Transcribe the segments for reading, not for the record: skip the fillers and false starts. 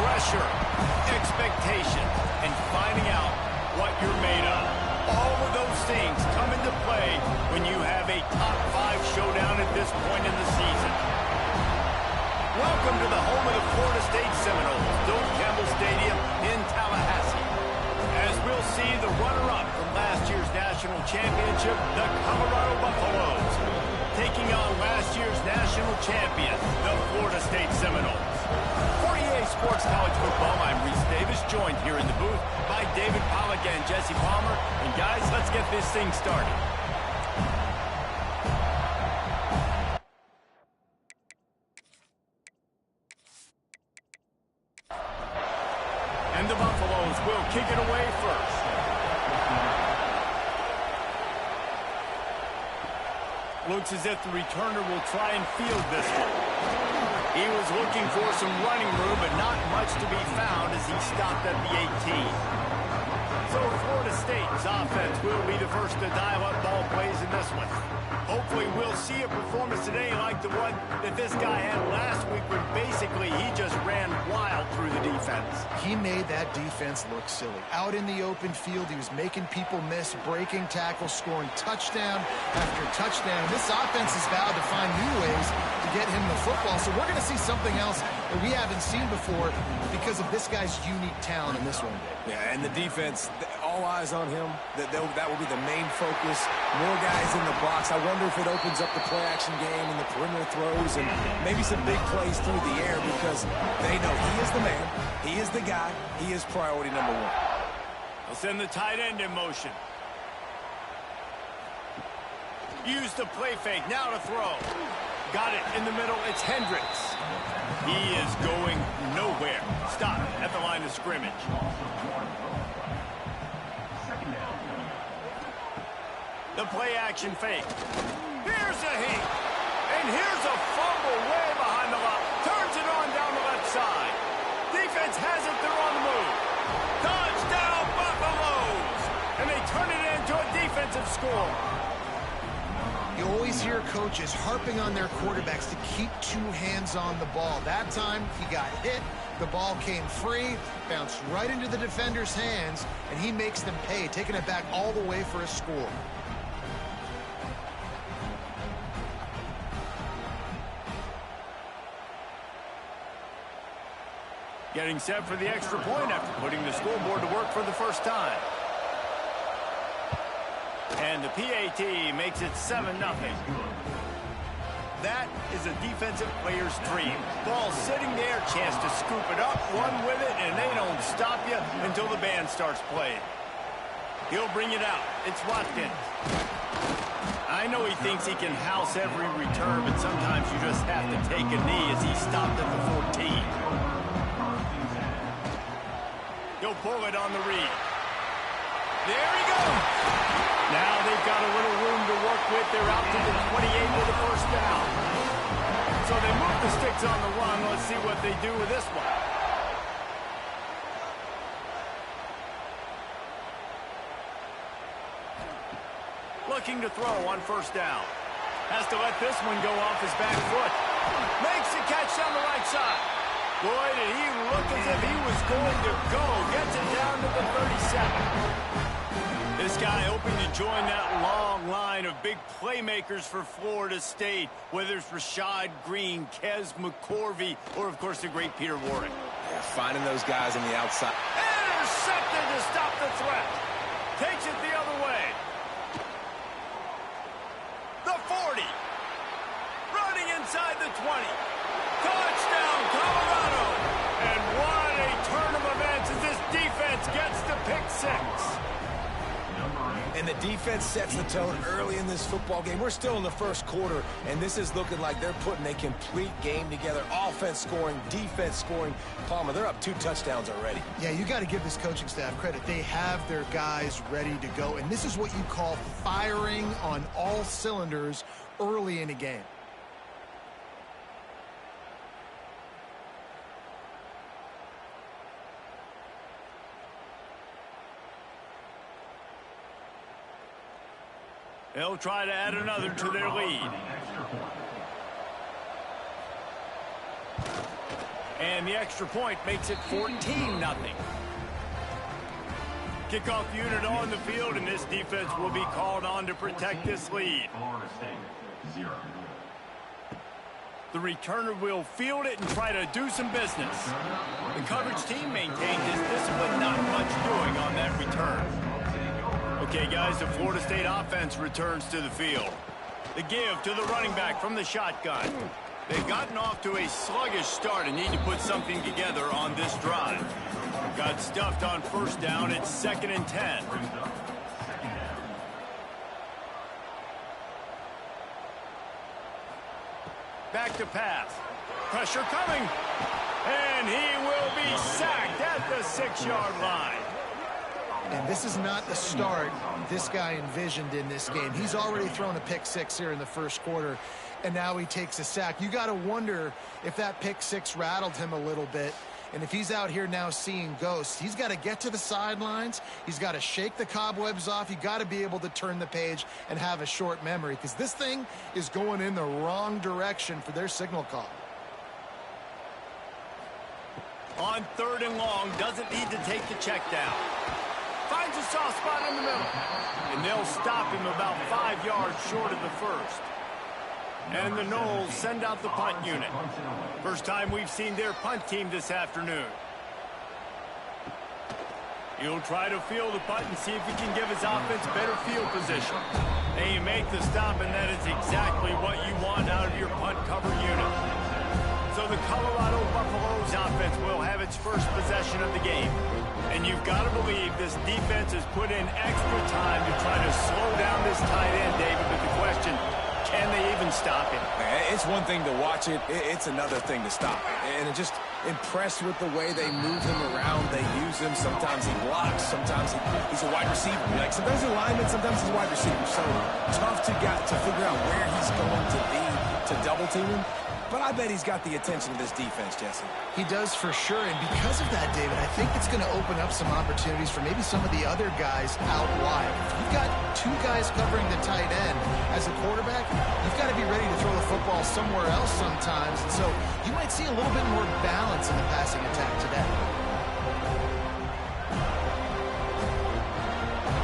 pressure, expectation, and finding out what you're made of. All of those things come into play when you have a top 5 showdown at this point in the season. Welcome to the home of the Florida State Seminoles, Doak Campbell Stadium in Tallahassee. As we'll see the runner-up from last year's national championship, the Colorado Buffaloes, taking on last year's national champion, the Florida State Seminoles. For EA Sports College Football, I'm Reese Davis, joined here in the booth by David Pollack and Jesse Palmer. And guys, let's get this thing started. And the Buffaloes will kick it away first. Looks as if the returner will try and field this one. He was looking for some running room, but not much to be found as he stopped at the 18. So Florida State's offense will be the first to dial up ball plays in this one. Hopefully we'll see a performance today like the one that this guy had last week when basically he just ran wild through the defense. He made that defense look silly. Out in the open field, he was making people miss, breaking tackles, scoring touchdown after touchdown. This offense has vowed to find new ways to get him the football, so we're going to see something else that we haven't seen before because of this guy's unique talent in this one. Yeah, and the defense, all eyes on him. That will be the main focus. More guys in the box. I wonder if it opens up the play-action game and the perimeter throws and maybe some big plays through the air because they know he is the man, he is the guy, he is priority number 1. They'll send the tight end in motion. Use the play fake, now to throw. Got it in the middle, it's Hendricks. He is going nowhere. Stop at the line of scrimmage. The play action fake. Here's a heat. And here's a fumble way behind the line. Turns it on down the left side. Defense has it, they're on the move. Touchdown Buffaloes! And they turn it into a defensive score. You always hear coaches harping on their quarterbacks to keep 2 hands on the ball. That time, he got hit, the ball came free, bounced right into the defender's hands, and he makes them pay, taking it back all the way for a score. Getting set for the extra point after putting the scoreboard to work for the first time. And the PAT makes it 7-0. That is a defensive player's dream. Ball sitting there, chance to scoop it up, run with it, and they don't stop you until the band starts playing. He'll bring it out. It's Watkins. I know he thinks he can house every return, but sometimes you just have to take a knee as he stopped at the 14. He'll pull it on the read. There he goes. Now they've got a little room to work with. They're out to the 28 with a first down. So they move the sticks on the run. Let's see what they do with this one. Looking to throw on first down. Has to let this one go off his back foot. Makes the catch down the right side. Boy, did he look as if he was going to go. Gets it down to the 37. This guy hoping to join that long line of big playmakers for Florida State, whether it's Rashad Green, Kez McCorvey, or, of course, the great Peter Warrick. Yeah, finding those guys on the outside. Intercepted to stop the threat. Takes it the other way. The 40. Running inside the 20. Touchdown, Colorado. And what a turn of events as this defense gets the pick 6. And the defense sets the tone early in this football game. We're still in the first quarter, and this is looking like they're putting a complete game together. Offense scoring, defense scoring. Palmer, they're up 2 touchdowns already. Yeah, you got to give this coaching staff credit. They have their guys ready to go, and this is what you call firing on all cylinders early in a game. They'll try to add another to their lead. And the extra point makes it 14-0. Kickoff unit on the field, and this defense will be called on to protect this lead. Florida State, 0. The returner will field it and try to do some business. The coverage team maintains his discipline, not much doing on that return. Okay, guys, the Florida State offense returns to the field. The give to the running back from the shotgun. They've gotten off to a sluggish start and need to put something together on this drive. Got stuffed on first down. It's 2nd and 10. Back to pass. Pressure coming. And he will be sacked at the 6-yard line. And this is not the start this guy envisioned in this game. He's already thrown a pick six here in the first quarter, and now he takes a sack. You got to wonder if that pick six rattled him a little bit. And if he's out here now seeing ghosts, he's got to get to the sidelines. He's got to shake the cobwebs off. You got to be able to turn the page and have a short memory, because this thing is going in the wrong direction for their signal call. On 3rd and long, doesn't need to take the check down. Finds a soft spot in the middle. And they'll stop him about 5 yards short of the first. And the Noles send out the punt unit. First time we've seen their punt team this afternoon. He'll try to field the punt and see if he can give his offense better field position. And you make the stop, and that is exactly what you want out of your punt cover unit. So the Colorado Buffaloes offense will have its first possession of the game. And you've got to believe this defense has put in extra time to try to slow down this tight end, David. But the question, can they even stop him? It's one thing to watch it. It's another thing to stop it. And I'm just impressed with the way they move him around. They use him. Sometimes he blocks. Sometimes he's a wide receiver. Like sometimes he's a lineman. Sometimes he's a wide receiver. So tough to figure out where he's going to be to double team him. But I bet he's got the attention of this defense, Jesse. He does for sure, and because of that, David, I think it's going to open up some opportunities for maybe some of the other guys out wide. If you've got 2 guys covering the tight end as a quarterback, you've got to be ready to throw the football somewhere else sometimes, and so you might see a little bit more balance in the passing attack today.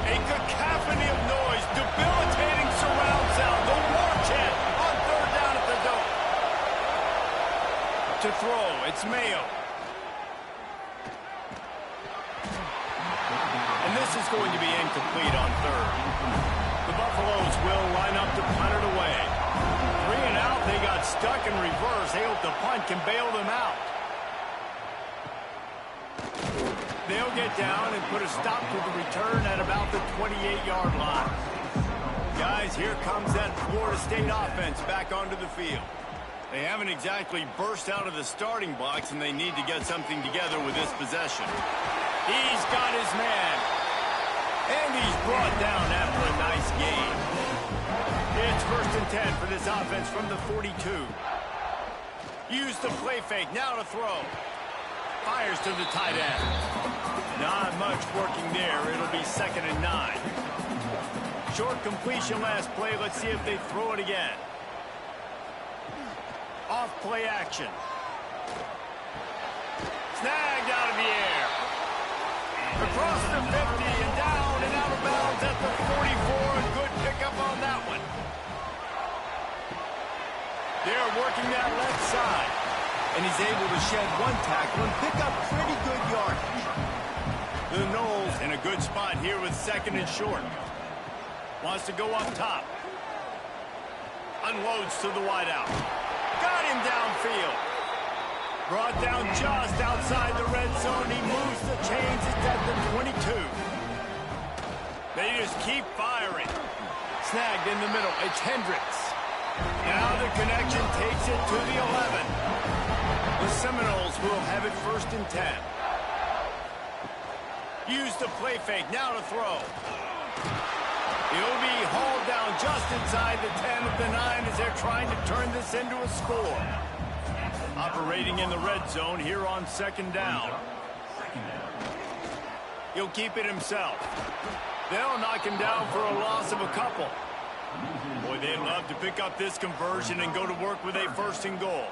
A cacophony of noise, debilitating surround sound, the war chant on 3rd down at the Dome. To throw, it's Mayo. And this is going to be incomplete on 3rd. The Buffaloes will line up to punt it away. 3 and out, they got stuck in reverse. They hope the punt can bail them out. They'll get down and put a stop to the return at about the 28-yard line. Guys, here comes that Florida State offense back onto the field. They haven't exactly burst out of the starting blocks, and they need to get something together with this possession. He's got his man. And he's brought down after a nice gain. It's 1st and 10 for this offense from the 42. Use the play fake, now to throw. Fires to the tight end. Not much working there. It'll be 2nd and 9. Short completion last play. Let's see if they throw it again. Off play action. Snagged out of the air. Across the 50 and down and out of bounds at the 44. A good pickup on that one. They're working that left side. And he's able to shed 1 tackle and pick up pretty good yardage. The Noles in a good spot here with 2nd and short. Wants to go up top. Unloads to the wideout. Got him downfield. Brought down just outside the red zone. He moves the chains. It's at the 22. They just keep firing. Snagged in the middle. It's Hendricks. Now the connection takes it to the 11. The Seminoles will have it 1st and 10. Use the play fake. Now to throw. He'll be hauled down just inside the 10 of the 9 as they're trying to turn this into a score. Operating in the red zone here on 2nd down. He'll keep it himself. They'll knock him down for a loss of a couple. Boy, they'd love to pick up this conversion and go to work with a 1st and goal.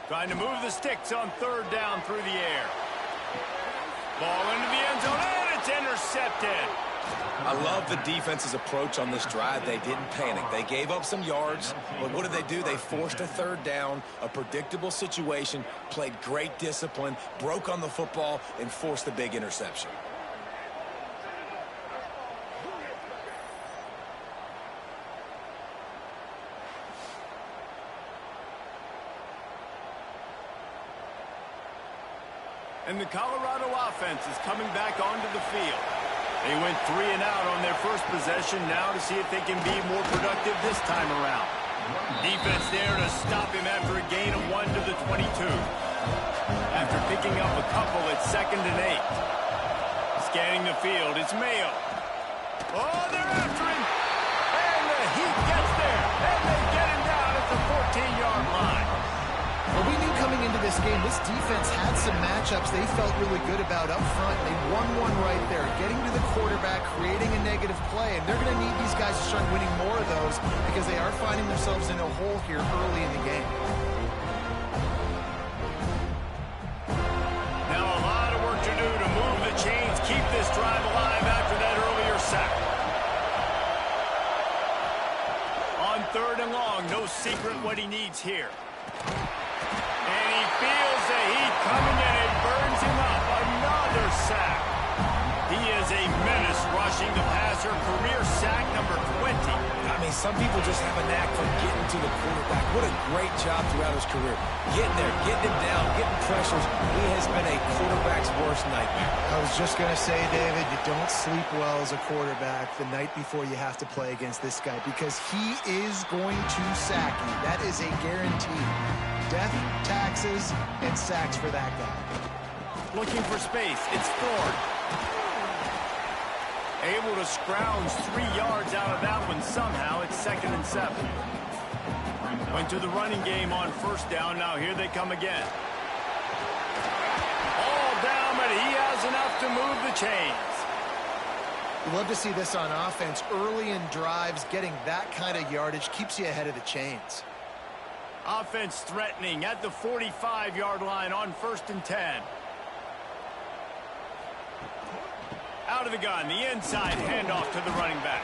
Trying to move the sticks on third down through the air. Ball into the end zone, and it's intercepted. I love the defense's approach on this drive. They didn't panic. They gave up some yards, but what did? They forced a third down, a predictable situation, played great discipline, broke on the football, and forced a big interception. And the Colorado offense is coming back onto the field. They went 3 and out on their first possession, now to see if they can be more productive this time around. Defense there to stop him after a gain of 1 to the 22. After picking up a couple at 2nd and 8. Scanning the field, it's Mayo. Oh, they're after him. And the Heat gets there. And they get him down at the 14-yard line. Well, we knew coming into this game, this defense had some matchups they felt really good about up front. They won one right there, getting to the quarterback, creating a negative play, and they're going to need these guys to start winning more of those because they are finding themselves in a hole here early in the game. Now a lot of work to do to move the chains, keep this drive alive after that earlier sack. On 3rd and long, no secret what he needs here. And he feels the heat coming and it burns him up. Another sack. He is a menace rushing the passer. Career sack number 20. I mean, some people just have a knack for getting to the quarterback. What a great job throughout his career. Getting there, getting him down, getting pressures. He has been a quarterback's worst nightmare. I was just going to say, David, you don't sleep well as a quarterback the night before you have to play against this guy because he is going to sack you. That is a guarantee. Death, taxes, and sacks for that guy. Looking for space. It's Ford. Able to scrounge 3 yards out of that one somehow. It's 2nd and 7. Went to the running game on 1st down. Now here they come again. All down, but he has enough to move the chains. You love to see this on offense. Early in drives, getting that kind of yardage keeps you ahead of the chains. Offense threatening at the 45-yard line on 1st and 10. Out of the gun, the inside handoff to the running back.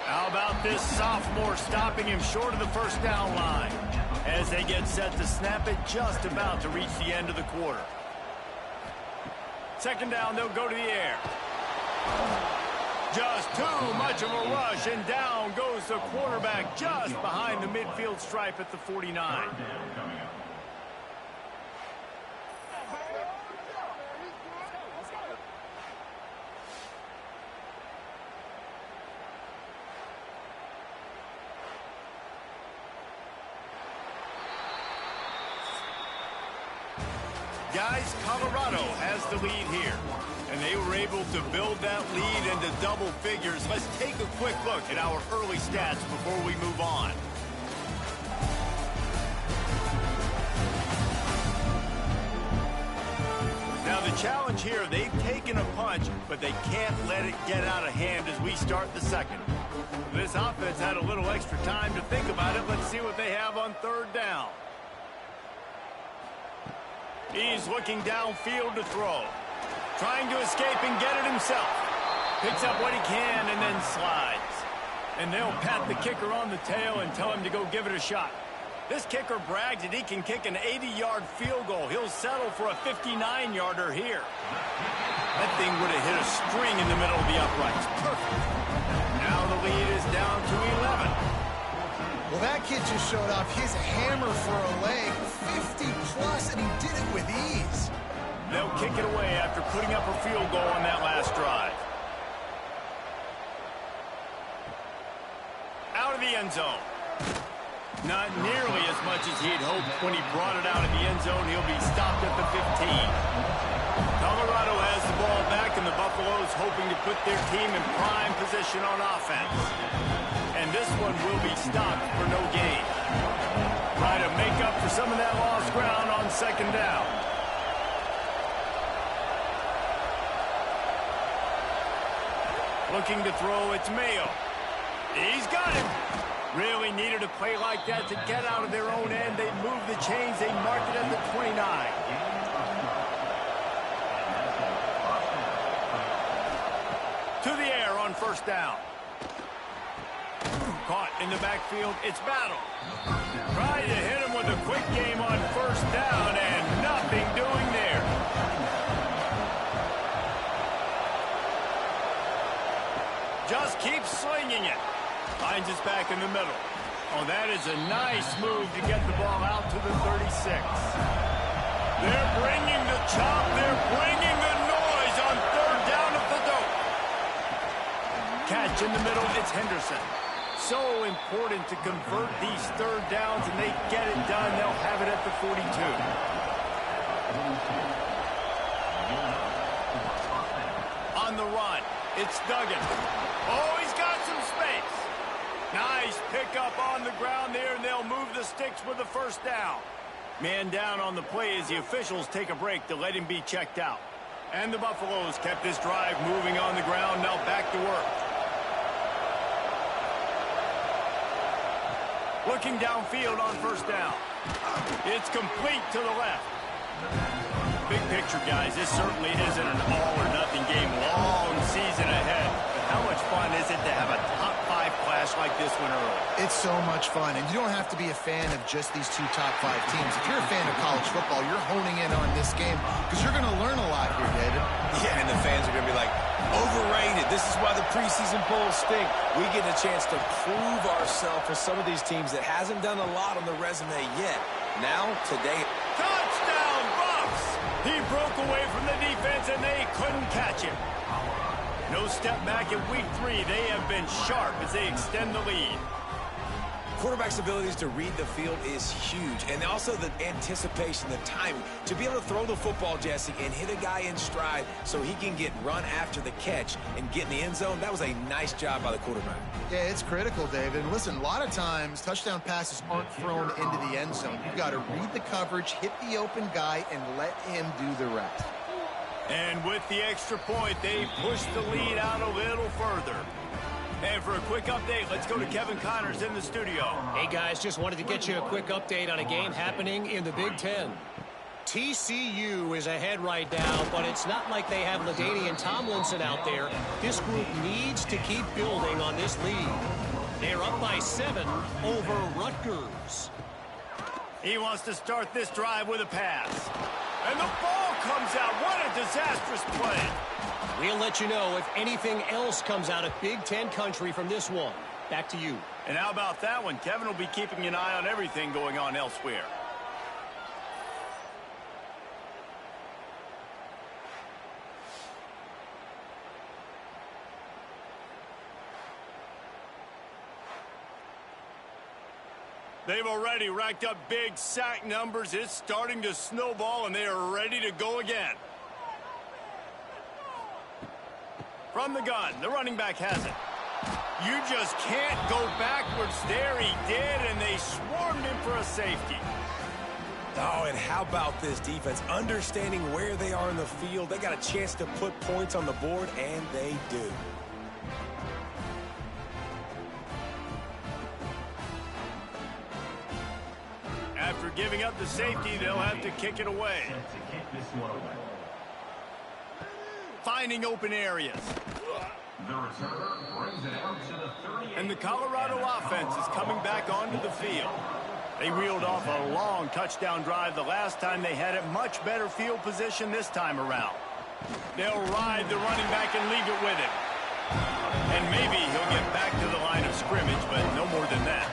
How about this sophomore stopping him short of the 1st down line as they get set to snap it just about to reach the end of the quarter. 2nd down, they'll go to the air. Just too much of a rush, and down goes the quarterback just behind the midfield stripe at the 49. Guys, Colorado has the lead here, and they were able to build that lead into double figures. Let's take a quick look at our early stats before we move on. Now the challenge here, they've taken a punch, but they can't let it get out of hand as we start the second. This offense had a little extra time to think about it. Let's see what they have on 3rd down. He's looking downfield to throw. Trying to escape and get it himself. Picks up what he can and then slides. And they'll pat the kicker on the tail and tell him to go give it a shot. This kicker brags that he can kick an 80-yard field goal. He'll settle for a 59-yarder here. That thing would have hit a string in the middle of the uprights. Perfect. Now the lead is down to 11. Well, that kid just showed off his hammer for a leg, 50-plus, and he did it with ease. They'll kick it away after putting up a field goal on that last drive. Out of the end zone. Not nearly as much as he'd hoped when he brought it out of the end zone. He'll be stopped at the 15. Colorado has the ball back, and the Buffaloes hoping to put their team in prime position on offense. And this one will be stopped for no gain. Try to make up for some of that lost ground on 2nd down. Looking to throw, it's Mayo. He's got him. Really needed a play like that to get out of their own end. They moved the chains. They marked it at the 29. To the air on first down. Caught in the backfield. It's Battle. Trying to hit him with a quick game on first down and nothing doing there. Just keeps slinging it. Finds his back in the middle. Oh, that is a nice move to get the ball out to the 36. They're bringing the chop. They're bringing the noise on third down at the dope. Catch in the middle. It's Henderson. So important to convert these third downs, and they get it done. They'll have it at the 42. On the run, it's Duggan. Oh, he's got some space. Nice pickup on the ground there, and they'll move the sticks with the first down. Man down on the play as the officials take a break to let him be checked out. And the Buffaloes kept this drive moving on the ground. Now back to work. Looking downfield on first down. It's complete to the left. Big picture, guys, this certainly isn't an all-or-nothing game. Long season ahead. But how much fun is it to have a top-5 clash like this one early? It's so much fun, and you don't have to be a fan of just these two top-5 teams. If you're a fan of college football, you're honing in on this game because you're going to learn a lot here, David. Yeah, and the fans are going to be like, overrated. This is why the preseason polls stink. We get a chance to prove ourselves for some of these teams that hasn't done a lot on the resume yet. Now, today... Touchdown, Buffs! He broke away from the defense, and they couldn't catch him. No step back in week 3. They have been sharp as they extend the lead. Quarterback's abilities to read the field is huge, and also the anticipation, the timing. To be able to throw the football, Jesse, and hit a guy in stride so he can get run after the catch and get in the end zone, that was a nice job by the quarterback. Yeah, it's critical, David. And listen, a lot of times, touchdown passes aren't thrown into the end zone. You've got to read the coverage, hit the open guy, and let him do the rest. And with the extra point, they push the lead out a little further. And for a quick update, let's go to Kevin Connors in the studio. Hey, guys, just wanted to get you a quick update on a game happening in the Big Ten. TCU is ahead right now, but it's not like they have LaDainian Tomlinson out there. This group needs to keep building on this lead. They're up by 7 over Rutgers. He wants to start this drive with a pass. And the ball comes out. What a disastrous play. We'll let you know if anything else comes out of Big Ten country from this one. Back to you. And how about that one? Kevin will be keeping an eye on everything going on elsewhere. They've already racked up big sack numbers. It's starting to snowball, and they are ready to go again. From the gun, the running back has it. You just can't go backwards there. He did, and they swarmed him for a safety. Oh, and how about this defense? Understanding where they are in the field. They got a chance to put points on the board, and they do. After giving up the safety, they'll have to kick it away. Finding open areas. And the Colorado offense is coming back onto the field. They reeled off a long touchdown drive the last time they had it. Much better field position this time around. They'll ride the running back and leave it with him. And maybe he'll get back to the line of scrimmage, but no more than that.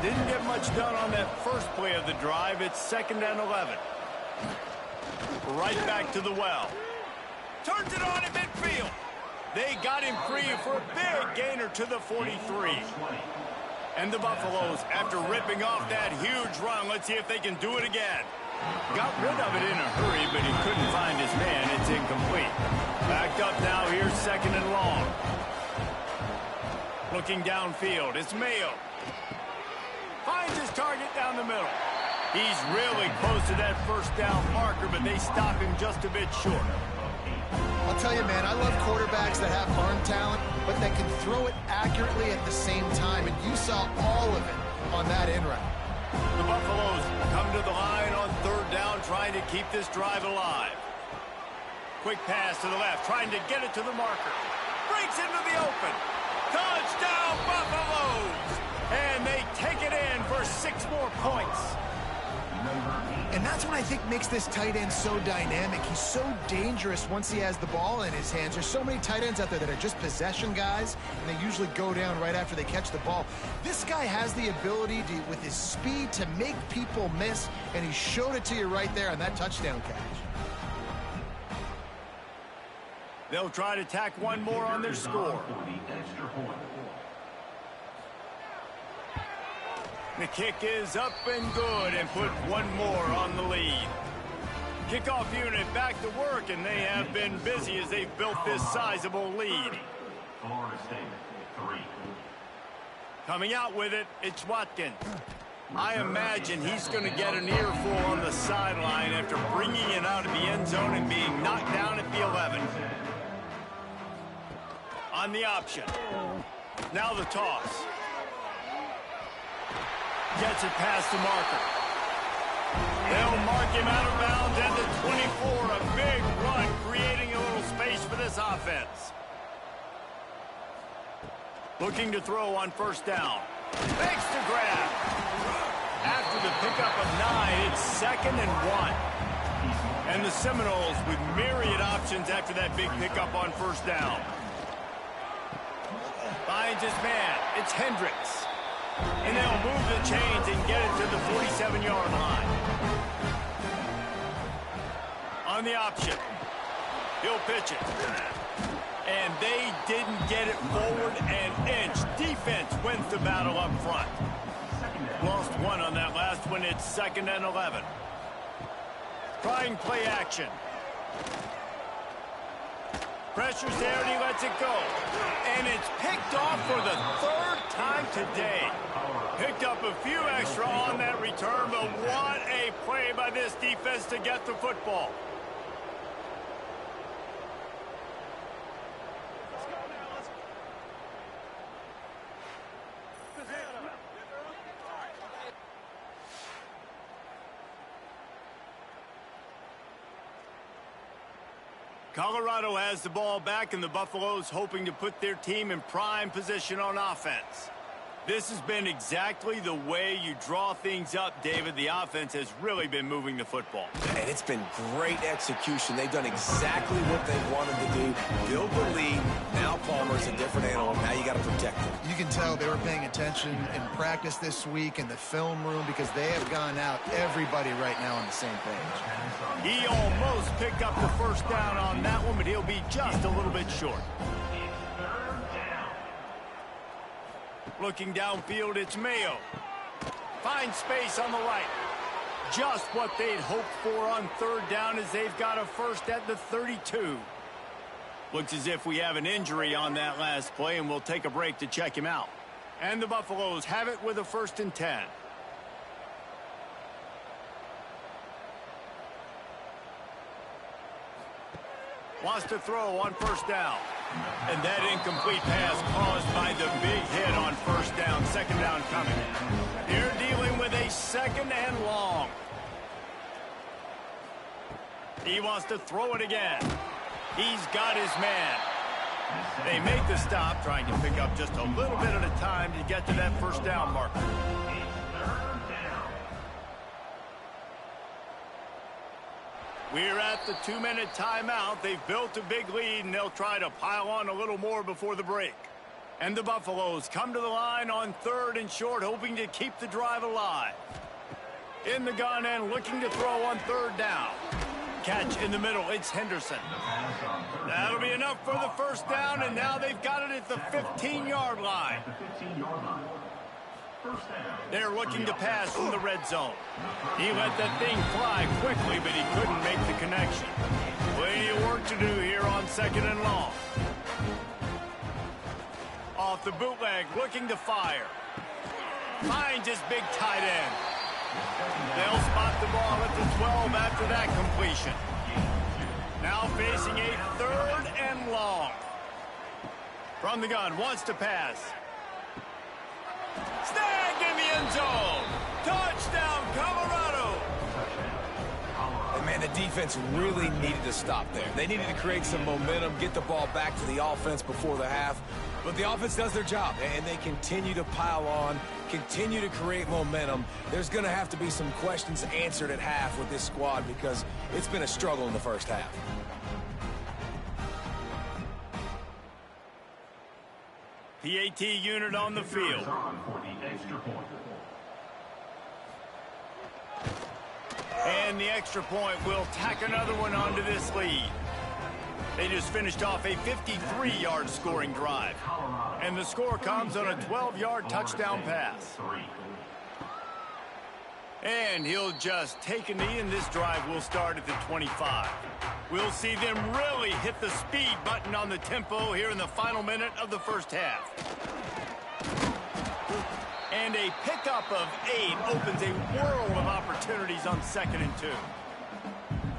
Didn't get much done on that first play of the drive. It's 2nd and 11. Right back to the well. Turns it on in midfield. They got him free for a big gainer to the 43. And the Buffaloes, after ripping off that huge run, let's see if they can do it again. Got rid of it in a hurry, but he couldn't find his man. It's incomplete. Backed up now. Here's 2nd and long. Looking downfield, it's Mayo. Finds his target down the middle. He's really close to that first down marker, but they stop him just a bit short. I'll tell you, man, I love quarterbacks that have arm talent, but that can throw it accurately at the same time, and you saw all of it on that in route. The Buffaloes come to the line on third down, trying to keep this drive alive. Quick pass to the left, trying to get it to the marker. Breaks into the open. Touchdown, Buffaloes! And they take it in for 6 more points. And that's what I think makes this tight end so dynamic. He's so dangerous once he has the ball in his hands. There's so many tight ends out there that are just possession guys, and they usually go down right after they catch the ball. This guy has the ability to, with his speed, to make people miss, and he showed it to you right there on that touchdown catch. They'll try to tack one more on their score. The kick is up and good, and put one more on the lead. Kickoff unit back to work, and they have been busy as they've built this sizable lead. Florida State, 3. Coming out with it, it's Watkins. I imagine he's going to get an earful on the sideline after bringing it out of the end zone and being knocked down at the 11. On the option. Now the toss. Gets it past the marker. They'll mark him out of bounds at the 24. A big run, creating a little space for this offense. Looking to throw on first down. Makes the grab. After the pickup of 9, it's 2nd and 1. And the Seminoles with myriad options after that big pickup on first down. Finds his man. It's Hendricks. And they'll move the chains and get it to the 47-yard line. On the option. He'll pitch it. And they didn't get it forward an inch. Defense wins the battle up front. Lost 1 on that last one. It's 2nd and 11. Trying play action. Pressure's there and he lets it go. And it's picked off for the 3rd time today. Picked up a few extra on that return, but what a play by this defense to get the football. Colorado has the ball back, and the Buffaloes hoping to put their team in prime position on offense. This has been exactly the way you draw things up, David. The offense has really been moving the football. And it's been great execution. They've done exactly what they wanted to do. Build the lead. Now Palmer's a different animal. Now you got to protect him. You can tell they were paying attention in practice this week in the film room because they have gone out, everybody right now on the same page. He almost picked up the first down on that one, but he'll be just a little bit short. Looking downfield, it's Mayo. Finds space on the right. Just what they'd hoped for on third down as they've got a first at the 32. Looks as if we have an injury on that last play, and we'll take a break to check him out. And the Buffaloes have it with a 1st and 10. Wants to throw on first down. And that incomplete pass caused by the big hit on first down. 2nd down coming. They're dealing with a 2nd and long. He wants to throw it again. He's got his man. They make the stop, trying to pick up just a little bit at a time to get to that first down marker. We're at the 2-minute timeout. They've built a big lead, and they'll try to pile on a little more before the break. And the Buffaloes come to the line on 3rd and short, hoping to keep the drive alive. In the gun and looking to throw on 3rd down. Catch in the middle. It's Henderson. That'll be enough for the first down, and now they've got it at the 15-yard line. They're looking to pass from the red zone. He let that thing fly quickly, but he couldn't make the connection. Plenty of work to do here on 2nd and long. Off the bootleg, looking to fire. Finds his big tight end. They'll spot the ball at the 12 after that completion. Now facing a 3rd and long. From the gun, wants to pass. Snagged in the end zone. Touchdown, Colorado. And man, the defense really needed to stop there. They needed to create some momentum, get the ball back to the offense before the half. But the offense does their job, and they continue to pile on, continue to create momentum. There's going to have to be some questions answered at half with this squad because it's been a struggle in the first half. PAT unit on the field. And the extra point will tack another one onto this lead. They just finished off a 53-yard scoring drive. And the score comes on a 12-yard touchdown pass. And he'll just take a knee, and this drive will start at the 25. We'll see them really hit the speed button on the tempo here in the final minute of the first half. And a pickup of 8 opens a world of opportunities on 2nd and 2.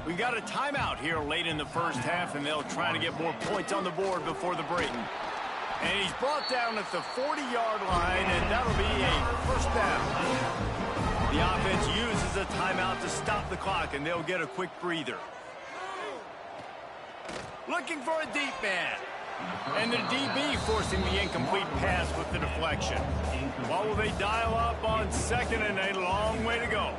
We've got a timeout here late in the first half, and they'll try to get more points on the board before the break. And he's brought down at the 40-yard line, and that'll be a first down. The offense uses a timeout to stop the clock, and they'll get a quick breather. Looking for a deep man. And the DB forcing the incomplete pass with the deflection. What will they dial up on 2nd and a long way to go?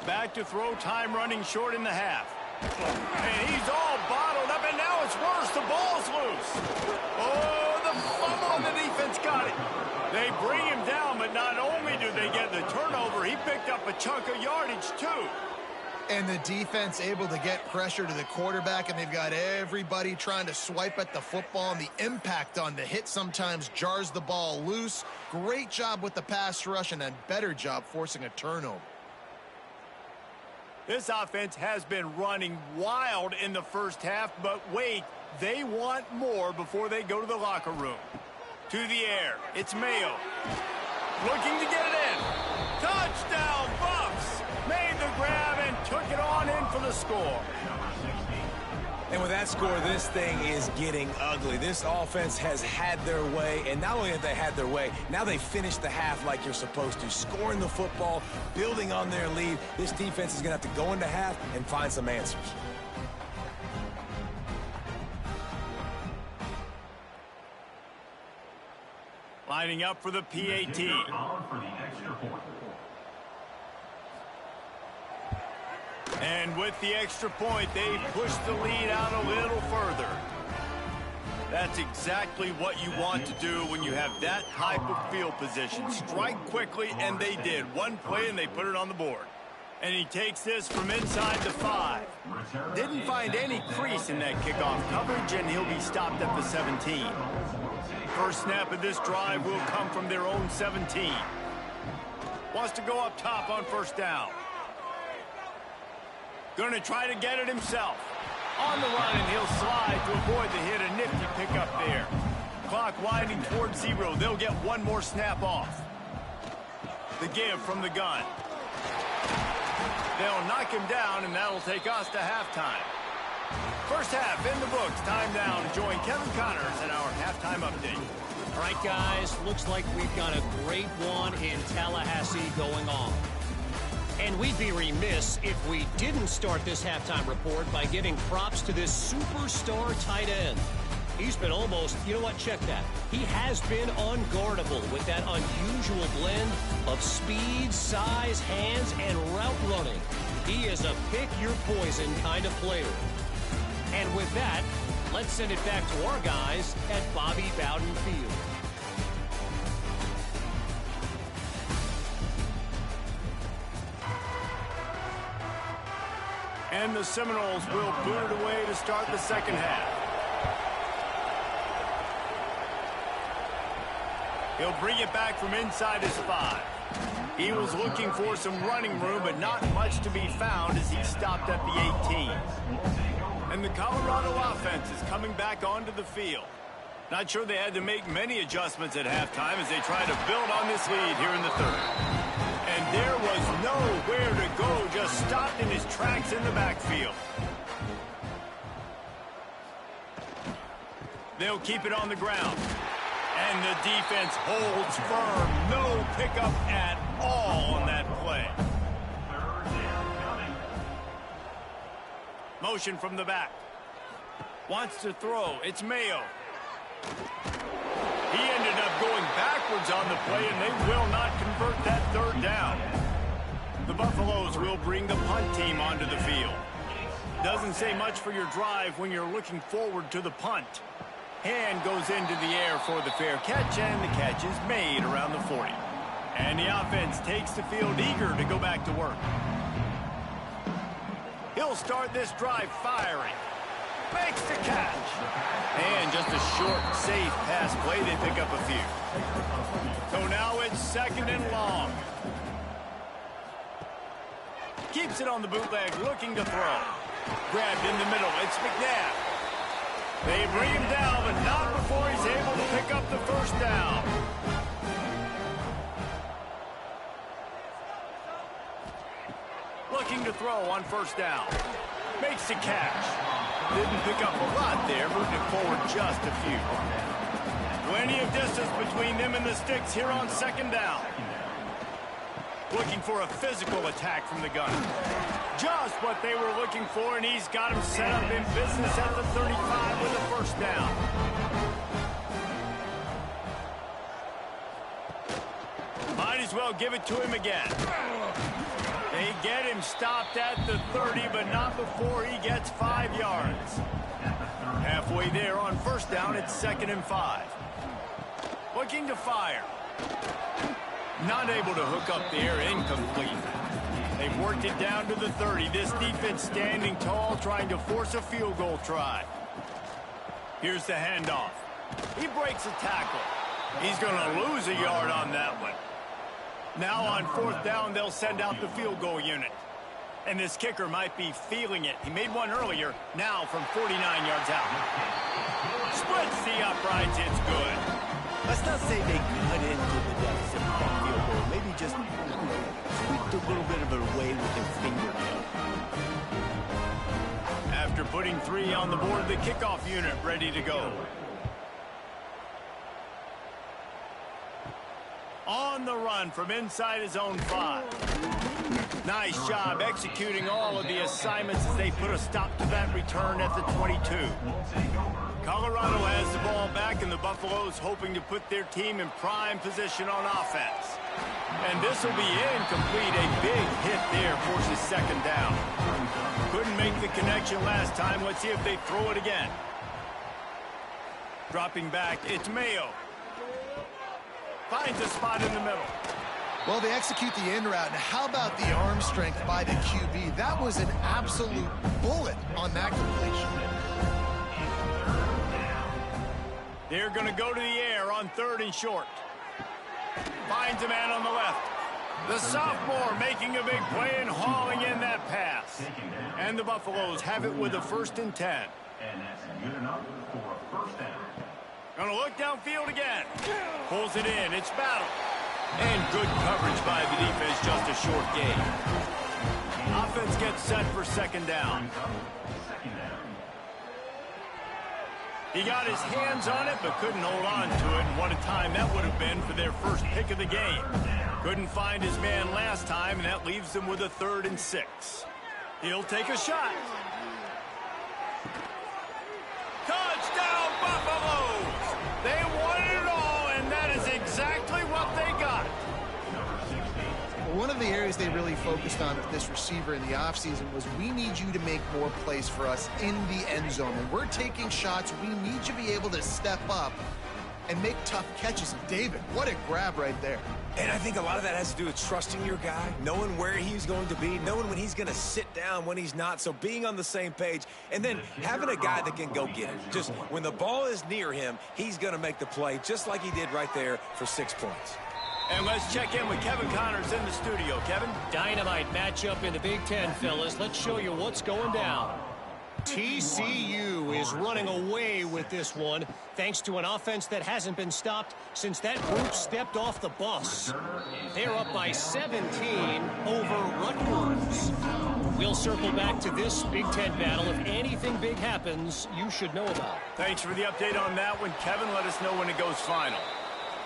Back to throw, time running short in the half. And he's all bottled up, and now it's worse. The ball's loose. Oh, the fumble, and the defense got it. They bring him down, but not only do they get the turnover, he picked up a chunk of yardage, too. And the defense able to get pressure to the quarterback, and they've got everybody trying to swipe at the football, and the impact on the hit sometimes jars the ball loose. Great job with the pass rush, and a better job forcing a turnover. This offense has been running wild in the first half, but wait, they want more before they go to the locker room. To the air, it's Mayo. Looking to get it in. Touchdown, Buffs! Made the grab and took it on in for the score. And with that score, this thing is getting ugly. This offense has had their way, and not only have they had their way, now they finished the half like you're supposed to, scoring the football, building on their lead. This defense is going to have to go into half and find some answers. Lining up for the PAT. And with the extra point, they push the lead out a little further. That's exactly what you want to do when you have that type of field position. Strike quickly, and they did. One play, and they put it on the board. And he takes this from inside the 5. Didn't find any crease in that kickoff coverage, and he'll be stopped at the 17. First snap of this drive will come from their own 17. Wants to go up top on first down. Going to try to get it himself. On the run, and he'll slide to avoid the hit. A nifty pickup there. Clock winding towards 0. They'll get one more snap off. The give from the gun. They'll knock him down, and that'll take us to halftime. First half in the books. Time now to join Kevin Connors in our halftime update. All right, guys, looks like we've got a great one in Tallahassee going on. And we'd be remiss if we didn't start this halftime report by giving props to this superstar tight end. He's been almost, you know what, check that. He has been unguardable with that unusual blend of speed, size, hands, and route running. He is a pick-your-poison kind of player. And with that, let's send it back to our guys at Bobby Bowden Field. And the Seminoles will boot it away to start the second half. He'll bring it back from inside his 5. He was looking for some running room, but not much to be found as he stopped at the 18. And the Colorado offense is coming back onto the field. Not sure they had to make many adjustments at halftime as they try to build on this lead here in the third. And there was nowhere to go, just just stopped in his tracks in the backfield. They'll keep it on the ground. And the defense holds firm. No pickup at all on that play. Motion from the back. Wants to throw. It's Mayo. He ended up going backwards on the play, and they will not convert that third down. The Buffaloes will bring the punt team onto the field. Doesn't say much for your drive when you're looking forward to the punt. Hand goes into the air for the fair catch, and the catch is made around the 40. And the offense takes the field eager to go back to work. He'll start this drive firing. Makes the catch. And just a short, safe pass play. They pick up a few. So now it's 2nd and long. Keeps it on the bootleg, looking to throw. Grabbed in the middle. It's McNabb. They bring him down, but not before he's able to pick up the first down. Looking to throw on first down. Makes the catch. Didn't pick up a lot there, moving forward just a few. Plenty of distance between them and the sticks here on 2nd down. Looking for a physical attack from the gun. Just what they were looking for, and he's got him set up in business at the 35 with a first down. Might as well give it to him again. They get him stopped at the 30, but not before he gets 5 yards. Halfway there on first down, it's 2nd and 5. Looking to fire. Not able to hook up there, incomplete. They've worked it down to the 30. This defense standing tall, trying to force a field goal try. Here's the handoff. He breaks a tackle. He's going to lose a yard on that one. Now on 4th down, they'll send out the field goal unit. And this kicker might be feeling it. He made one earlier, now from 49 yards out. Splits the uprights, it's good. Let's not say they cut into the deficit with that field goal. Maybe just tweaked a little bit of it away with their fingernail. After putting 3 on the board, the kickoff unit ready to go. On the run from inside his own 5. Nice job executing all of the assignments as they put a stop to that return at the 22. Colorado has the ball back, and the Buffaloes hoping to put their team in prime position on offense. And this will be incomplete. A big hit there forces 2nd down. Couldn't make the connection last time. Let's see if they throw it again. Dropping back, it's Mayo. Finds a spot in the middle. Well, they execute the in route. Now, how about the arm strength by the QB? That was an absolute bullet on that completion. They're going to go to the air on 3rd and short. Finds a man on the left. The sophomore making a big play and hauling in that pass. And the Buffaloes have it with a 1st and 10. And that's good enough for a first down. Gonna look downfield again. Pulls it in. It's Battle. And good coverage by the defense. Just a short gain. Offense gets set for 2nd down. He got his hands on it, but couldn't hold on to it. And what a time that would have been for their first pick of the game. Couldn't find his man last time, and that leaves them with a 3rd and 6. He'll take a shot. Touchdown, Buffaloes! They wanted it all, and that is exactly what they got. One of the areas they really focused on with this receiver in the offseason was, we need you to make more plays for us in the end zone. When we're taking shots, we need you to be able to step up and make tough catches. And David, what a grab right there. And I think a lot of that has to do with trusting your guy, knowing where he's going to be, knowing when he's going to sit down, when he's not. So being on the same page, and then having a guy that can go get it. Just when the ball is near him, he's going to make the play, just like he did right there for 6 points. And let's check in with Kevin Connors in the studio. Kevin? Dynamite matchup in the Big Ten, fellas. Let's show you what's going down. TCU is running away with this one, thanks to an offense that hasn't been stopped since that group stepped off the bus. They're up by 17 over Rutgers. we'll circle back to this Big Ten battle. If anything big happens, you should know about. Thanks for the update on that one, Kevin. Let us know when it goes final.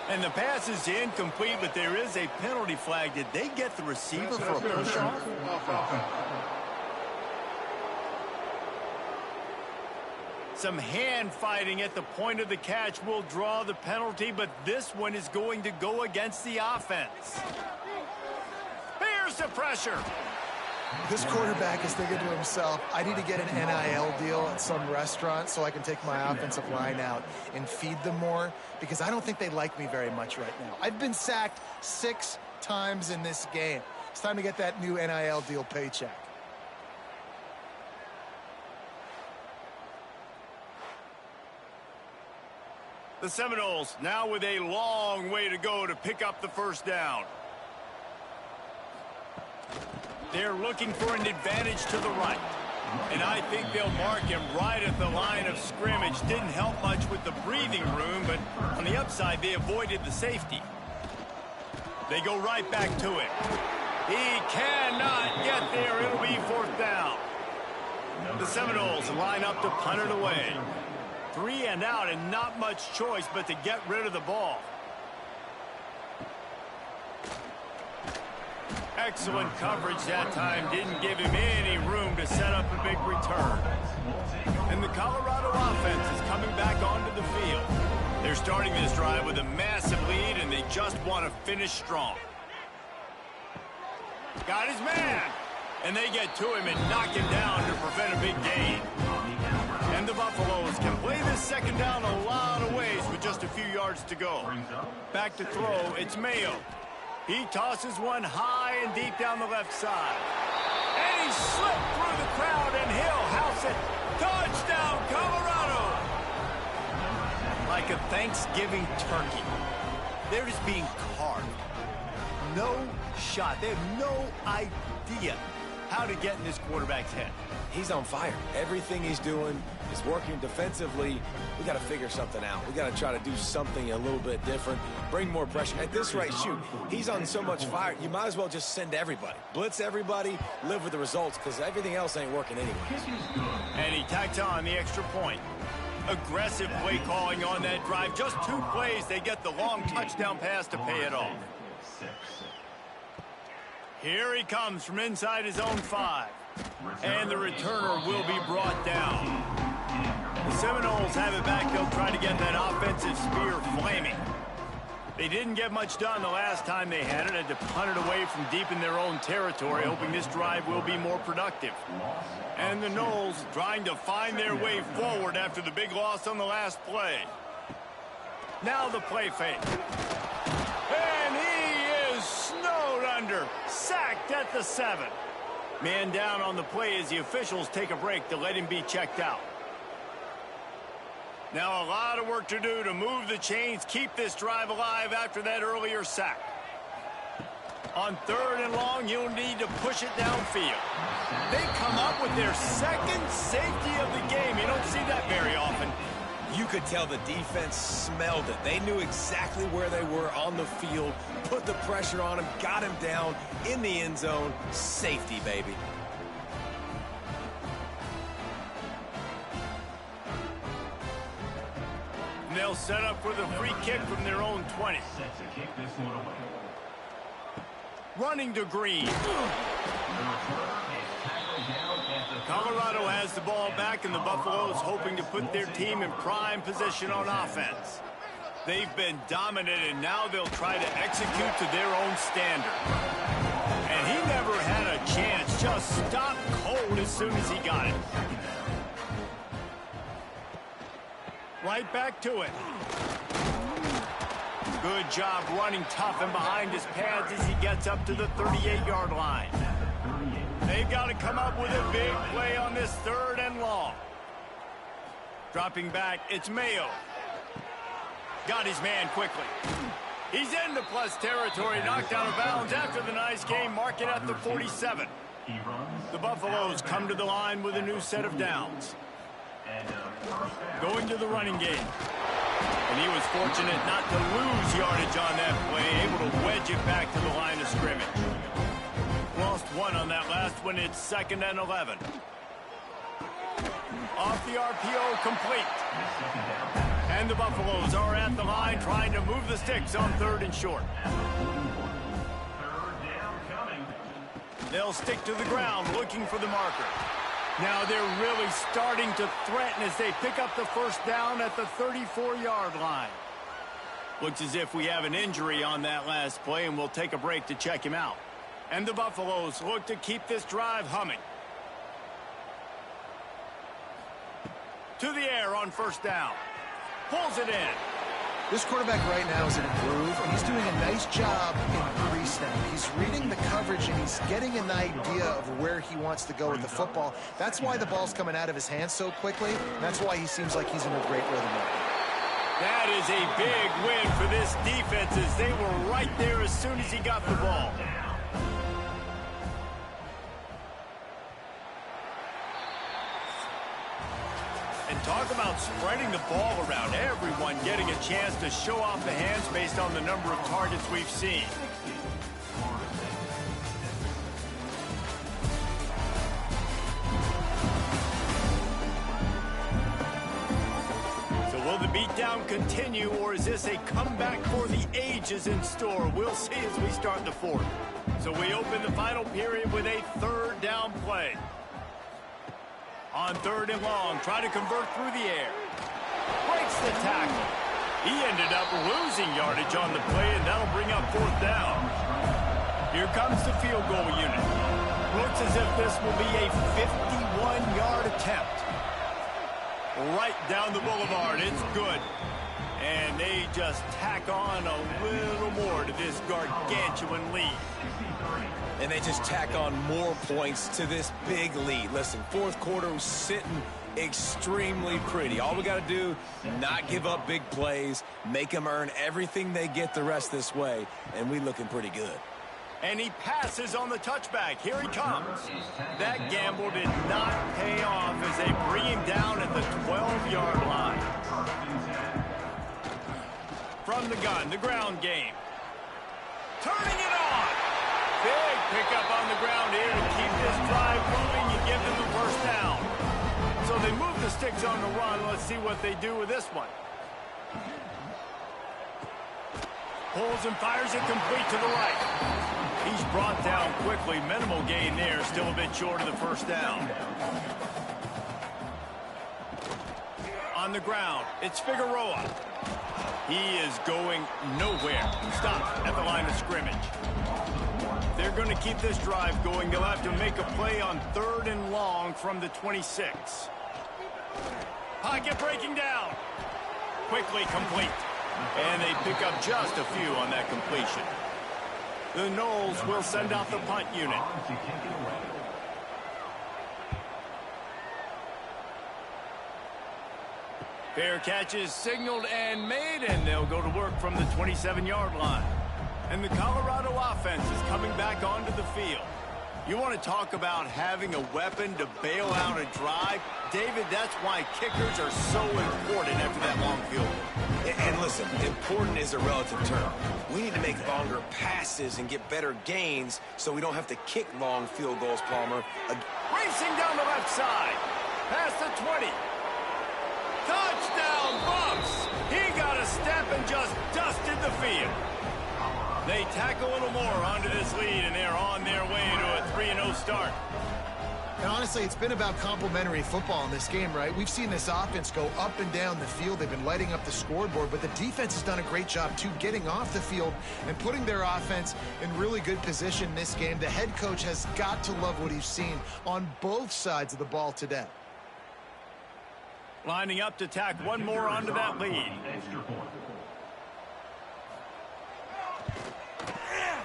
And the pass is incomplete, but there is a penalty flag. Did they get the receiver for a push-off? Some hand fighting at the point of the catch will draw the penalty, but this one is going to go against the offense. Here's the pressure. This quarterback is thinking to himself, I need to get an NIL deal at some restaurant so I can take my offensive line out and feed them more, because I don't think they like me very much right now. I've been sacked 6 times in this game. It's time to get that new NIL deal paycheck. The Seminoles now with a long way to go to pick up the first down. They're looking for an advantage to the right. And I think they'll mark him right at the line of scrimmage. Didn't help much with the breathing room, but on the upside, they avoided the safety. They go right back to it. He cannot get there. It'll be 4th down. The Seminoles line up to punt it away. 3 and out, and not much choice but to get rid of the ball. Excellent coverage that time. Didn't give him any room to set up a big return. And the Colorado offense is coming back onto the field. They're starting this drive with a massive lead, and they just want to finish strong. Got his man. And they get to him and knock him down to prevent a big gain. And the Buffaloes can play this second down a lot of ways with just a few yards to go. Back to throw, it's Mayo. He tosses one high and deep down the left side. And he slipped through the crowd, and he'll house it. Touchdown, Colorado! Like a Thanksgiving turkey. They're just being carved. No shot. They have no idea how to get in this quarterback's head. He's on fire. Everything he's doing is working defensively. We got to figure something out. We got to try to do something a little bit different, bring more pressure. At this rate, shoot, he's on so much fire, you might as well just send everybody. Blitz everybody, live with the results, because everything else ain't working anyway. And he tacked on the extra point. Aggressive play calling on that drive. Just 2 plays, they get the long touchdown pass to pay it off. Here he comes from inside his own 5. And the returner will be brought down. The Seminoles have it back. They'll try to get that offensive spear flaming. They didn't get much done the last time they had it. Had to punt it away from deep in their own territory, hoping this drive will be more productive. And the Noles trying to find their way forward after the big loss on the last play. Now the play fake. And he is snowed under. Sacked at the 7. Man down on the play as the officials take a break to let him be checked out. Now a lot of work to do to move the chains, keep this drive alive after that earlier sack. On 3rd and long, you'll need to push it downfield. They come up with their 2nd safety of the game. You don't see that very often. You could tell the defense smelled it. They knew exactly where they were on the field, put the pressure on him, got him down in the end zone. Safety, baby. And they'll set up for the free kick from their own 20. Running to Green. Colorado has the ball back, and the Buffaloes hoping to put their team in prime position on offense. They've been dominant, and now they'll try to execute to their own standard. And he never had a chance. Just stopped cold as soon as he got it. Right back to it. Good job running tough and behind his pads as he gets up to the 38-yard line. They've got to come up with a big play on this 3rd and long. Dropping back, it's Mayo. Got his man quickly. He's into plus territory, knocked out of bounds after the nice game, mark it at the 47. The Buffaloes come to the line with a new set of downs. Going to the running game. And he was fortunate not to lose yardage on that play, able to wedge it back to the line of scrimmage. Lost 1 on that last one. It's 2nd and 11. Off the RPO, complete. And the Buffaloes are at the line trying to move the sticks on 3rd and short. They'll stick to the ground looking for the marker. Now they're really starting to threaten as they pick up the 1st down at the 34-yard line. Looks as if we have an injury on that last play, and we'll take a break to check him out. And the Buffaloes look to keep this drive humming. To the air on 1st down. Pulls it in. This quarterback right now is in a groove, and he's doing a nice job in pre-snap. He's reading the coverage, and he's getting an idea of where he wants to go with the football. That's why the ball's coming out of his hands so quickly, and that's why he seems like he's in a great rhythm right now. That is a big win for this defense as they were right there as soon as he got the ball. And talk about spreading the ball around. Everyone getting a chance to show off the hands based on the number of targets we've seen. So will the beatdown continue, or is this a comeback for the ages in store? We'll see as we start the 4th. So we open the final period with a 3rd down play. On 3rd and long, try to convert through the air. Breaks the tackle. He ended up losing yardage on the play, and that'll bring up 4th down. Here comes the field goal unit. Looks as if this will be a 51-yard attempt. Right down the boulevard. It's good. And they just tack on a little more to this gargantuan lead. And they just tack on more points to this big lead. Listen, 4th quarter was sitting extremely pretty. All we got to do, not give up big plays, make them earn everything they get the rest this way, and we looking pretty good. And he passes on the touchback. Here he comes. That gamble did not pay off as they bring him down at the 12-yard line. From the gun, the ground game. Turning it on. Big pickup on the ground here to keep this drive moving. You give them the 1st down. So they move the sticks on the run. Let's see what they do with this one. Pulls and fires it complete to the right. He's brought down quickly. Minimal gain there. Still a bit short of the 1st down. On the ground, it's Figueroa. He is going nowhere. Stopped at the line of scrimmage. They're going to keep this drive going. They'll have to make a play on 3rd and long from the 26. Pocket breaking down. Quickly complete. And they pick up just a few on that completion. The Noles will send out the punt unit. Fair catch is signaled and made, and they'll go to work from the 27-yard line. And the Colorado offense is coming back onto the field. You want to talk about having a weapon to bail out a drive? David, that's why kickers are so important after that long field goal. And listen, important is a relative term. We need to make longer passes and get better gains so we don't have to kick long field goals, Palmer. Racing down the left side. Past the 20. Touchdown, Buffs! He got a step and just dusted the field. They tack a little more onto this lead, and they're on their way to a 3-0 start. And honestly, it's been about complementary football in this game, right? We've seen this offense go up and down the field. They've been lighting up the scoreboard, but the defense has done a great job, too, getting off the field and putting their offense in really good position in this game. The head coach has got to love what he's seen on both sides of the ball today. Lining up to tack one more onto that lead.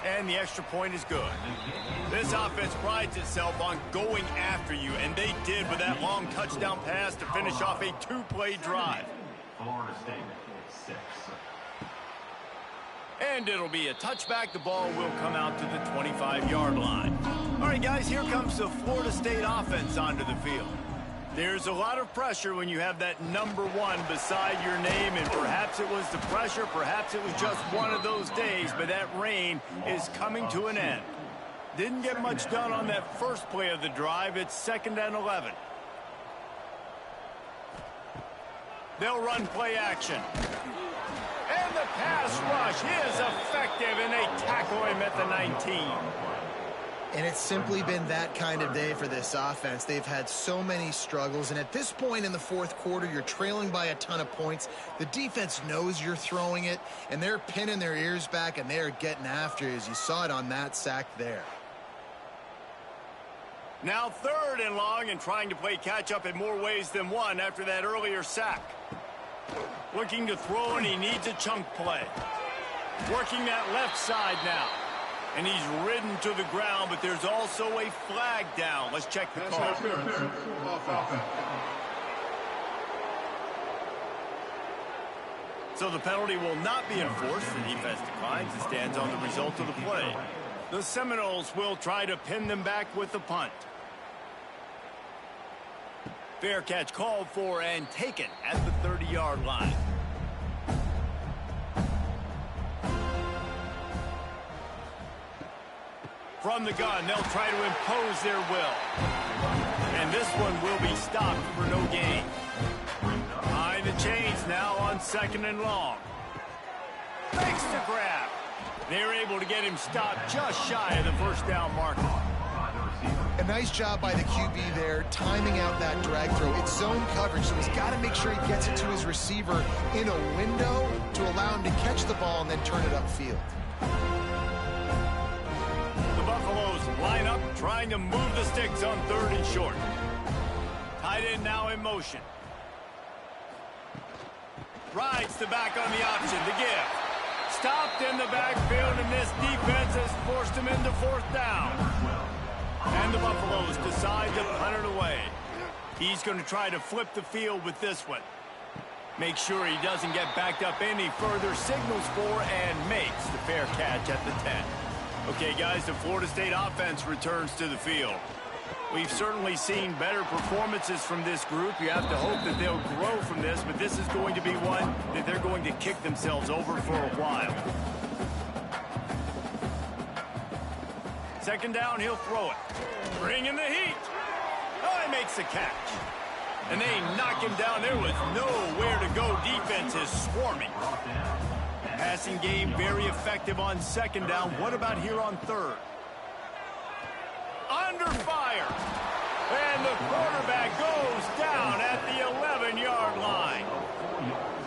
And the extra point is good. This offense prides itself on going after you, and they did with that long touchdown pass to finish off a 2-play drive. Florida State, 6. And it'll be a touchback. The ball will come out to the 25-yard line. All right, guys, here comes the Florida State offense onto the field. There's a lot of pressure when you have that number 1 beside your name, and perhaps it was the pressure, perhaps it was just one of those days, but that rain is coming to an end. Didn't get much done on that first play of the drive. It's 2nd and 11. They'll run play action. And the pass rush is effective, and they tackle him at the 19. And it's simply been that kind of day for this offense. They've had so many struggles, and at this point in the fourth quarter, you're trailing by a ton of points. The defense knows you're throwing it, and they're pinning their ears back, and they're getting after you, as you saw it on that sack there. Now 3rd and long, and trying to play catch-up in more ways than one after that earlier sack. Looking to throw, and he needs a chunk play. Working that left side now. And he's ridden to the ground, but there's also a flag down. Let's check the call. So the penalty will not be enforced. The defense declines and stands on the result of the play. The Seminoles will try to pin them back with the punt. Fair catch called for and taken at the 30-yard line. From the gun, they'll try to impose their will. And this one will be stopped for no gain. Behind the chains now on 2nd and long. Makes the grab. They're able to get him stopped just shy of the first down marker. A nice job by the QB there, timing out that drag throw. It's zone coverage, so he's got to make sure he gets it to his receiver in a window to allow him to catch the ball and then turn it upfield. Line up, trying to move the sticks on 3rd and short. Tight end now in motion. Rides the back on the option, the give. Stopped in the backfield, and this defense has forced him into 4th down. And the Buffaloes decide to punt it away. He's going to try to flip the field with this one. Make sure he doesn't get backed up any further, signals for and makes the fair catch at the 10. Okay, guys, the Florida State offense returns to the field. We've certainly seen better performances from this group. You have to hope that they'll grow from this, but this is going to be one that they're going to kick themselves over for a while. 2nd down, he'll throw it. Bring in the heat. Oh, he makes the catch. And they knock him down. There was nowhere to go. Defense is swarming. Passing game very effective on 2nd down. What about here on 3rd? Under fire. And the quarterback goes down at the 11-yard line.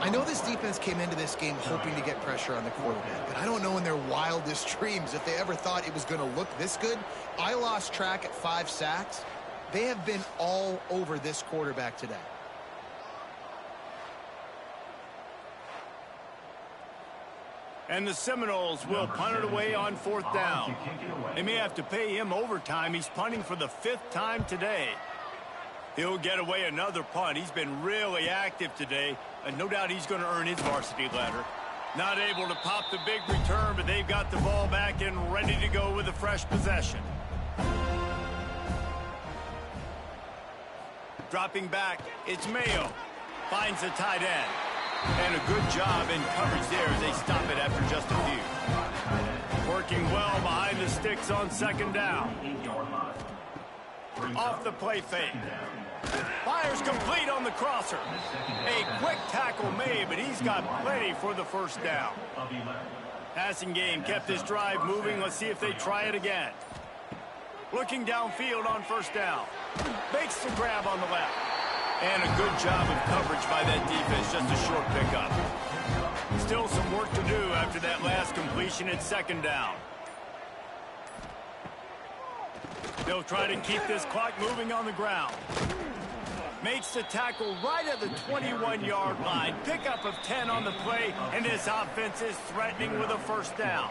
I know this defense came into this game hoping to get pressure on the quarterback, but I don't know in their wildest dreams if they ever thought it was going to look this good. I lost track at 5 sacks. They have been all over this quarterback today. And the Seminoles will punt it away on 4th down. They may have to pay him overtime. He's punting for the 5th time today. He'll get away another punt. He's been really active today, and no doubt he's going to earn his varsity ladder. Not able to pop the big return, but they've got the ball back and ready to go with a fresh possession. Dropping back, it's Mayo. Finds the tight end. And a good job in coverage there as they stop it after just a few. Working well behind the sticks on 2nd down. Off the play fake. Fires complete on the crosser. A quick tackle made, but he's got plenty for the 1st down. Passing game kept this drive moving. Let's see if they try it again. Looking downfield on 1st down. Makes the grab on the left. And a good job of coverage by that defense, just a short pickup. Still some work to do after that last completion at 2nd down. They'll try to keep this clock moving on the ground. Makes the tackle right at the 21-yard line. Pickup of 10 on the play, and this offense is threatening with a 1st down.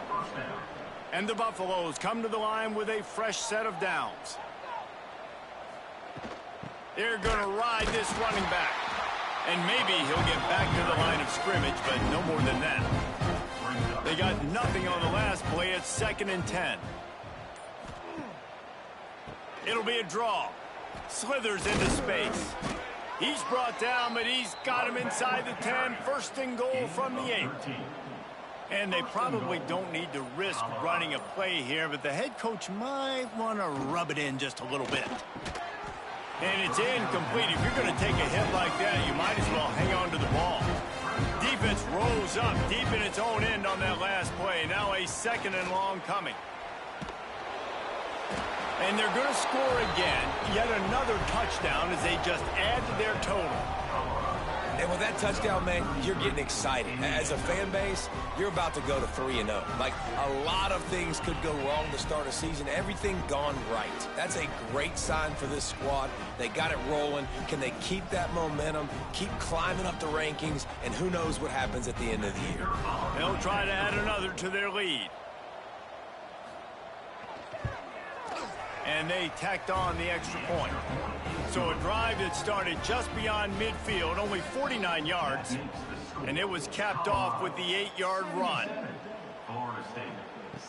And the Buffaloes come to the line with a fresh set of downs. They're going to ride this running back. And maybe he'll get back to the line of scrimmage, but no more than that. They got nothing on the last play. It's 2nd and 10. It'll be a draw. Slithers into space. He's brought down, but he's got him inside the 10. 1st and goal from the 8. And they probably don't need to risk running a play here, but the head coach might want to rub it in just a little bit. And it's incomplete. If you're going to take a hit like that, you might as well hang on to the ball. Defense rolls up deep in its own end on that last play. Now a 2nd and long coming. And they're going to score again. Yet another touchdown as they just add to their total. And with that touchdown, man, you're getting excited. As a fan base, you're about to go to 3-0. Like, a lot of things could go wrong to start a season. Everything gone right. That's a great sign for this squad. They got it rolling. Can they keep that momentum, keep climbing up the rankings, and who knows what happens at the end of the year. They'll try to add another to their lead. And they tacked on the extra point. So a drive that started just beyond midfield, only 49 yards, and it was capped off with the 8-yard run. Florida State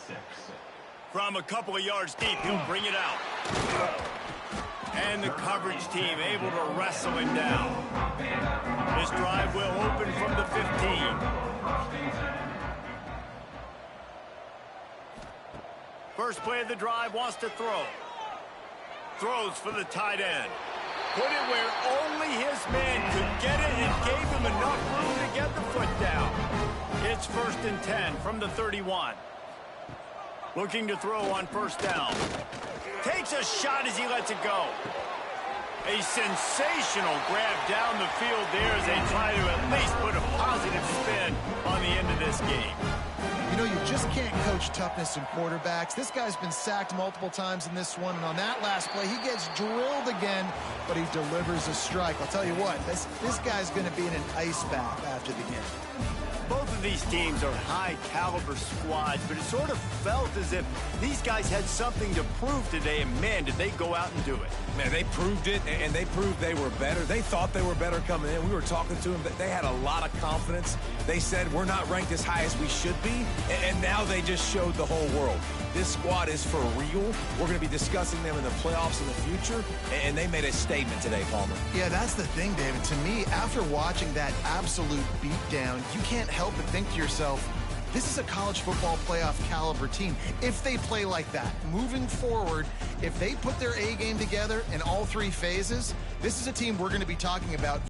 6. From a couple of yards deep, he'll bring it out. And the coverage team able to wrestle him down. This drive will open from the 15. First play of the drive, wants to throw. Throws for the tight end. Put it where only his man could get it and gave him enough room to get the foot down. It's 1st and 10 from the 31. Looking to throw on 1st down. Takes a shot as he lets it go. A sensational grab down the field there as they try to at least put a positive spin on the end of this game. You know, you just can't coach toughness in quarterbacks. This guy's been sacked multiple times in this one, and on that last play, he gets drilled again, but he delivers a strike. I'll tell you what, this guy's going to be in an ice bath after the game. Both of these teams are high-caliber squads, but it sort of felt as if these guys had something to prove today, and man, did they go out and do it. Man, they proved it, and they proved they were better. They thought they were better coming in. We were talking to them, but they had a lot of confidence. They said, we're not ranked as high as we should be, and now they just showed the whole world. This squad is for real. We're going to be discussing them in the playoffs in the future, and they made a statement today, Palmer. Yeah, that's the thing, David. To me, after watching that absolute beatdown, you can't help but think to yourself, this is a college football playoff caliber team. If they play like that, moving forward, if they put their A game together in all 3 phases, this is a team we're going to be talking about